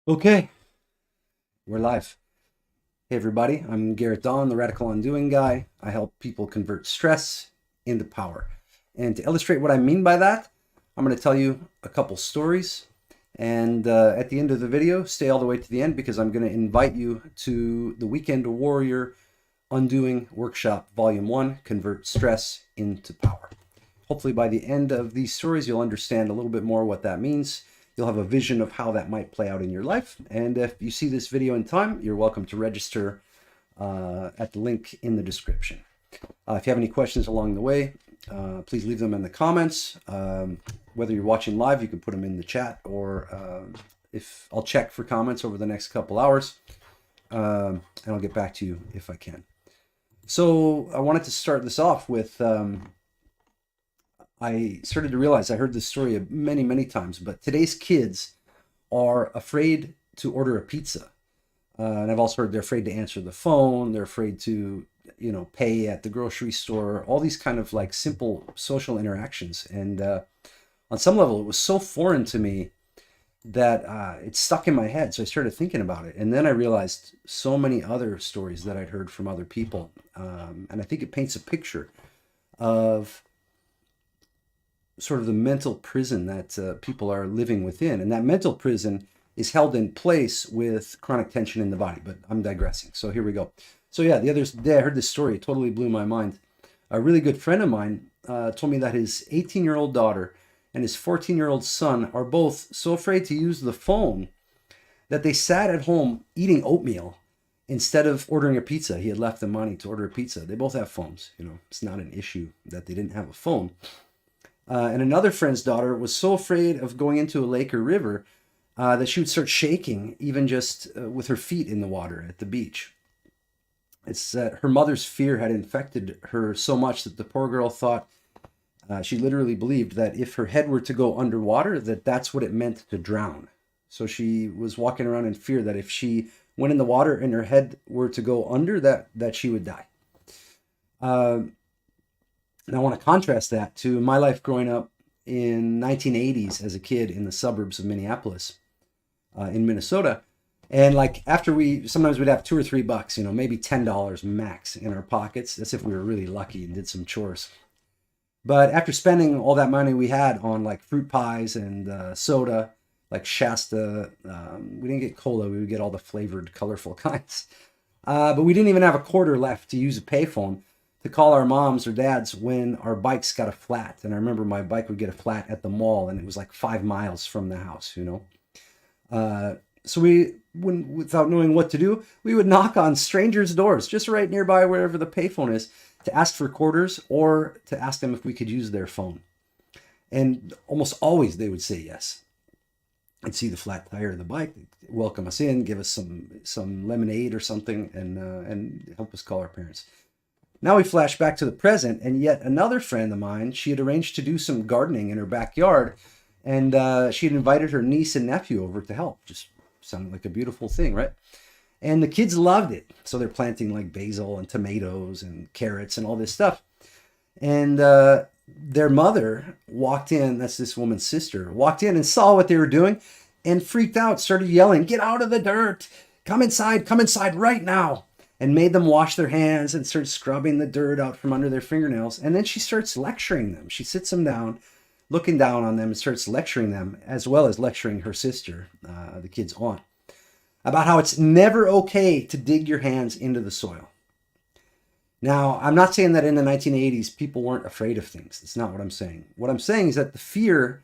Okay, we're live. Hey, everybody. I'm Garrett Dawn, the Radical Undoing guy. I help people convert stress into power. And to illustrate what I mean by that, I'm going to tell you a couple stories. And at the end of the video, stay all the way to the end because I'm going to invite you to the Weekend Warrior Undoing Workshop Volume 1 Convert Stress into Power. Hopefully, by the end of these stories, you'll understand a little bit more what that means. You'll have a vision of how that might play out in your life. And if you see this video in time, you're welcome to register at the link in the description. If you have any questions along the way, please leave them in the comments. Whether you're watching live, you can put them in the chat, or if I'll check for comments over the next couple hours, and I'll get back to you if I can. So I wanted to start this off with I started to realize I heard this story many, many times, but today's kids are afraid to order a pizza. And I've also heard they're afraid to answer the phone. They're afraid to, pay at the grocery store, all these kind of like simple social interactions. And on some level, it was so foreign to me that it stuck in my head. So I started thinking about it. And then I realized so many other stories that I'd heard from other people. And I think it paints a picture of sort of the mental prison that people are living within. And that mental prison is held in place with chronic tension in the body. But I'm digressing. So here we go. So yeah, the other day I heard this story. It totally blew my mind. A really good friend of mine told me that his 18-year-old daughter and his 14-year-old son are both so afraid to use the phone that they sat at home eating oatmeal instead of ordering a pizza. He had left them money to order a pizza. They both have phones. It's not an issue that they didn't have a phone. And another friend's daughter was so afraid of going into a lake or river that she would start shaking, even just with her feet in the water at the beach. It's that her mother's fear had infected her so much that the poor girl thought, she literally believed that if her head were to go underwater, that's what it meant to drown. So she was walking around in fear that if she went in the water and her head were to go under, that she would die. And I want to contrast that to my life growing up in 1980s as a kid in the suburbs of Minneapolis, in Minnesota. And like after sometimes we'd have $2 or $3, maybe $10 max in our pockets. That's if we were really lucky and did some chores. But after spending all that money we had on like fruit pies and soda, like Shasta, we didn't get cola. We would get all the flavored, colorful kinds. But we didn't even have a quarter left to use a payphone to call our moms or dads when our bikes got a flat. And I remember my bike would get a flat at the mall, and it was like 5 miles from the house, So without knowing what to do, we would knock on strangers' doors just right nearby wherever the payphone is to ask for quarters or to ask them if we could use their phone. And almost always they would say yes. I'd see the flat tire of the bike, welcome us in, give us some lemonade or something, and help us call our parents. Now we flash back to the present, and yet another friend of mine, she had arranged to do some gardening in her backyard, and she had invited her niece and nephew over to help. Just sounded like a beautiful thing, right? And the kids loved it. So they're planting like basil and tomatoes and carrots and all this stuff. And their mother walked in, that's this woman's sister, walked in and saw what they were doing and freaked out, started yelling, "Get out of the dirt! Come inside right now!" And made them wash their hands and started scrubbing the dirt out from under their fingernails. And then she starts lecturing them. She sits them down, looking down on them, and starts lecturing them, as well as lecturing her sister, the kid's aunt, about how it's never okay to dig your hands into the soil. Now, I'm not saying that in the 1980s people weren't afraid of things. That's not what I'm saying. What I'm saying is that the fear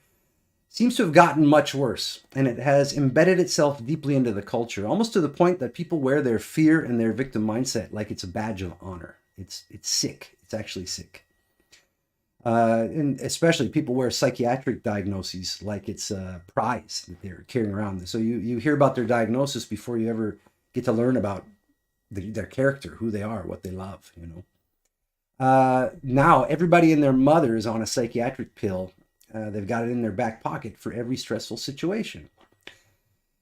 seems to have gotten much worse, and it has embedded itself deeply into the culture, almost to the point that people wear their fear and their victim mindset like it's a badge of honor. It's sick. It's actually sick. And especially people wear psychiatric diagnoses like it's a prize that they're carrying around. So you hear about their diagnosis before you ever get to learn about their character, who they are, what they love, Now everybody and their mother is on a psychiatric pill. They've got it in their back pocket for every stressful situation.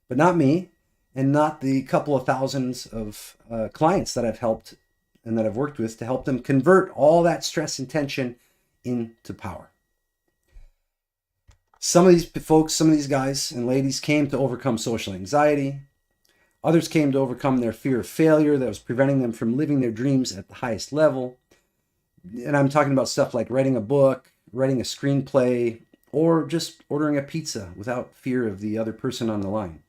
But not me, and not the couple of thousands of clients that I've helped and that I've worked with to help them convert all that stress and tension into power. Some of these folks, some of these guys and ladies came to overcome social anxiety. Others came to overcome their fear of failure that was preventing them from living their dreams at the highest level. And I'm talking about stuff like writing a book, writing a screenplay, or just ordering a pizza without fear of the other person on the line.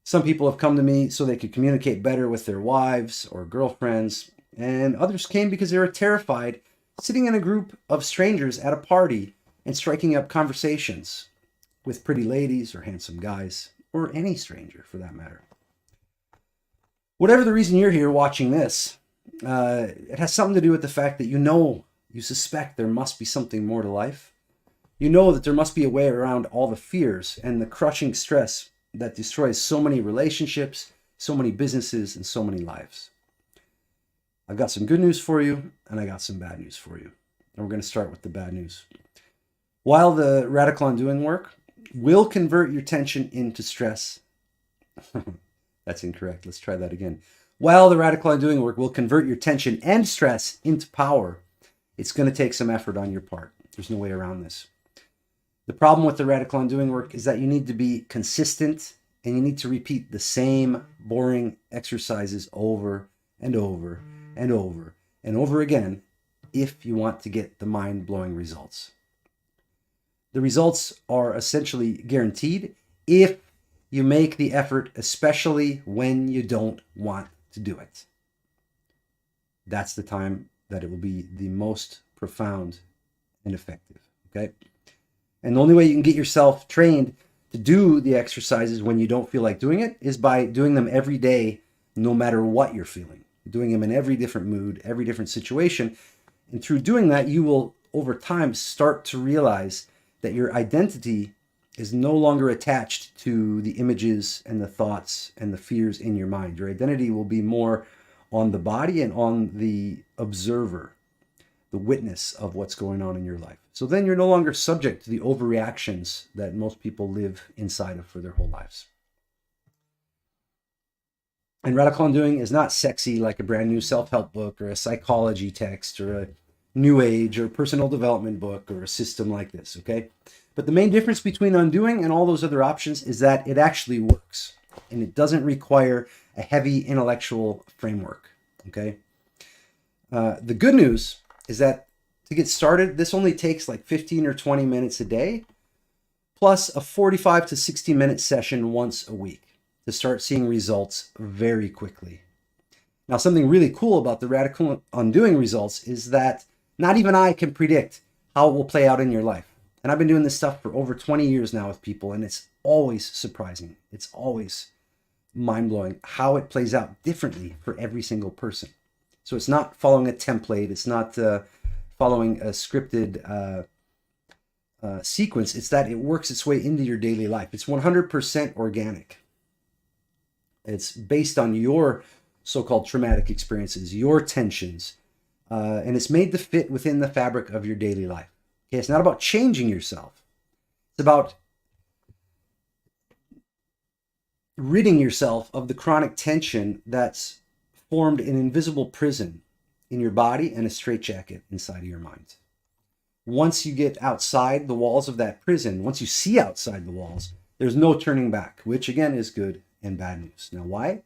Some people have come to me so they could communicate better with their wives or girlfriends, and others came because they were terrified sitting in a group of strangers at a party and striking up conversations with pretty ladies or handsome guys, or any stranger for that matter. Whatever the reason you're here watching this, it has something to do with the fact that you suspect there must be something more to life. You know that there must be a way around all the fears and the crushing stress that destroys so many relationships, so many businesses, and so many lives. I've got some good news for you, and I got some bad news for you. And we're going to start with the bad news. While the radical undoing work will convert your tension into stress, that's incorrect. Let's try that again. While the radical undoing work will convert your tension and stress into power, it's going to take some effort on your part. There's no way around this. The problem with the radical undoing work is that you need to be consistent and you need to repeat the same boring exercises over and over and over and over again if you want to get the mind-blowing results. The results are essentially guaranteed if you make the effort, especially when you don't want to do it. That's the time that it will be the most profound and effective, okay? And the only way you can get yourself trained to do the exercises when you don't feel like doing it is by doing them every day, no matter what you're feeling. Doing them in every different mood, every different situation. And through doing that, you will, over time, start to realize that your identity is no longer attached to the images and the thoughts and the fears in your mind. Your identity will be more on the body and on the observer, the witness of what's going on in your life. So then you're no longer subject to the overreactions that most people live inside of for their whole lives. And radical undoing is not sexy like a brand new self-help book or a psychology text or a new age or personal development book or a system like this, okay? But the main difference between undoing and all those other options is that it actually works and it doesn't require a heavy intellectual framework, okay? The good news is that to get started, this only takes like 15 or 20 minutes a day, plus a 45 to 60 minute session once a week to start seeing results very quickly. Now, something really cool about the radical undoing results is that not even I can predict how it will play out in your life. And I've been doing this stuff for over 20 years now with people, and it's always surprising. It's always mind-blowing how it plays out differently for every single person. So it's not following a template. It's not following a scripted sequence. It's that it works its way into your daily life. It's 100% organic. It's based on your so-called traumatic experiences, your tensions, and it's made to fit within the fabric of your daily life. Okay, it's not about changing yourself. It's about ridding yourself of the chronic tension that's formed an invisible prison in your body and a straitjacket inside of your mind. Once you get outside the walls of that prison, once you see outside the walls, there's no turning back, which again is good and bad news. Now, why?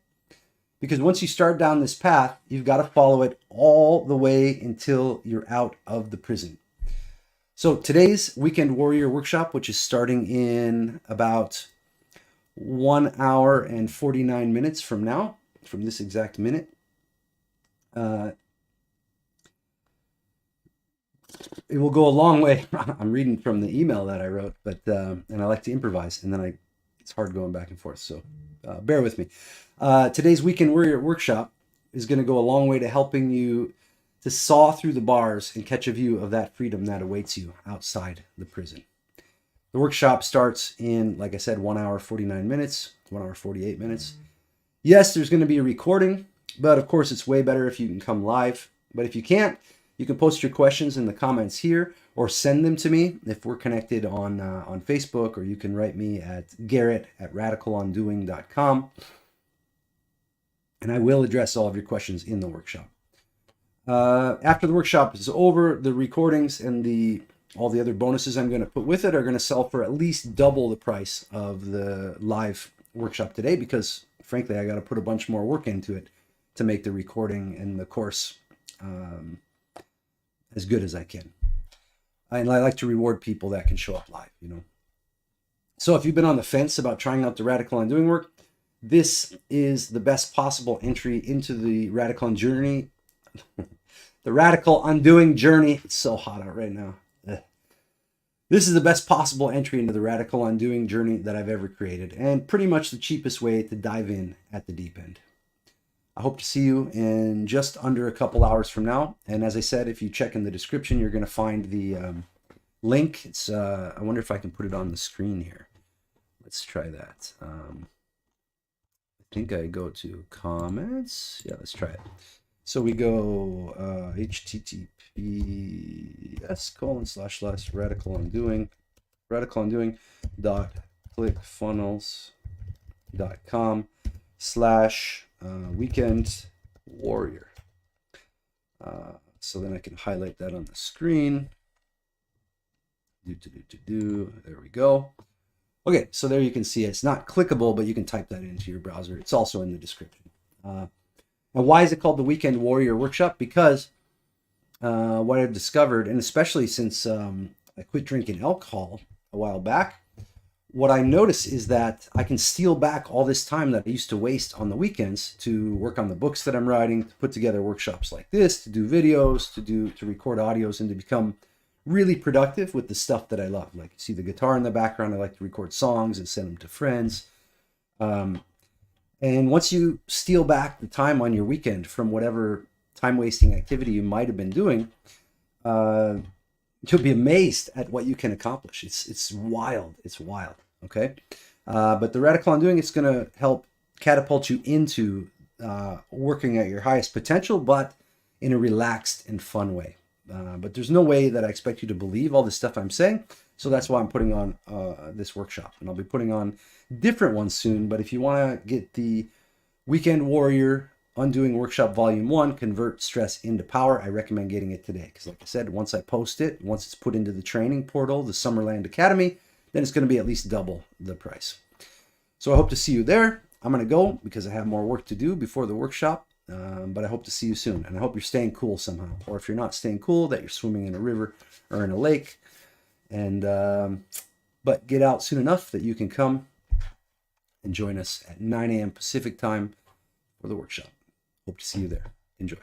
Because once you start down this path, you've got to follow it all the way until you're out of the prison. So today's Weekend Warrior Workshop, which is starting in about 1 hour and 49 minutes from now, from this exact minute, it will go a long way. I'm reading from the email that I wrote, but and I like to improvise, and then it's hard going back and forth, so bear with me. Today's Weekend Warrior Workshop is going to go a long way to helping you to saw through the bars and catch a view of that freedom that awaits you outside the prison. The workshop starts in, like I said, 1 hour, 49 minutes, 1 hour, 48 minutes. Yes, there's going to be a recording, but of course it's way better if you can come live. But if you can't, you can post your questions in the comments here or send them to me if we're connected on Facebook, or you can write me at garrett@radicalundoing.com. And I will address all of your questions in the workshop. After the workshop is over, the recordings and the all the other bonuses I'm going to put with it are going to sell for at least double the price of the live workshop today, because frankly, I got to put a bunch more work into it to make the recording and the course as good as I can. And I like to reward people that can show up live, you know. So if you've been on the fence about trying out the Radical Undoing work, this is the best possible entry into the Radical Journey. The Radical Undoing Journey. It's so hot out right now. This is the best possible entry into the Radical Undoing Journey that I've ever created, and pretty much the cheapest way to dive in at the deep end. I hope to see you in just under a couple hours from now. And as I said, if you check in the description, you're going to find the link. It's I wonder if I can put it on the screen here. Let's try that. I think I go to comments. Yeah, let's try it. So we go https://radicalundoing.clickfunnels.com/weekend warrior. So then I can highlight that on the screen. There we go. Okay, so there you can see it's not clickable, but you can type that into your browser. It's also in the description. And why is it called the Weekend Warrior Workshop? Because what I've discovered, and especially since I quit drinking alcohol a while back, what I notice is that I can steal back all this time that I used to waste on the weekends to work on the books that I'm writing, to put together workshops like this, to do videos, to record audios, and to become really productive with the stuff that I love. Like, you see the guitar in the background. I like to record songs and send them to friends. And once you steal back the time on your weekend from whatever time-wasting activity you might have been doing, you'll be amazed at what you can accomplish. It's wild. It's wild. Okay. But the Radical Undoing, it's going to help catapult you into working at your highest potential, but in a relaxed and fun way. But there's no way that I expect you to believe all the stuff I'm saying. So that's why I'm putting on this workshop. And I'll be putting on different ones soon. But if you want to get the Weekend Warrior Undoing Workshop Volume 1, Convert Stress into Power, I recommend getting it today. Because like I said, once I post it, once it's put into the training portal, the Summerland Academy, then it's going to be at least double the price. So I hope to see you there. I'm going to go because I have more work to do before the workshop. But I hope to see you soon, and I hope you're staying cool somehow. Or if you're not staying cool, that you're swimming in a river or in a lake. And but get out soon enough that you can come and join us at 9 a.m. Pacific time for the workshop. Hope to see you there. Enjoy.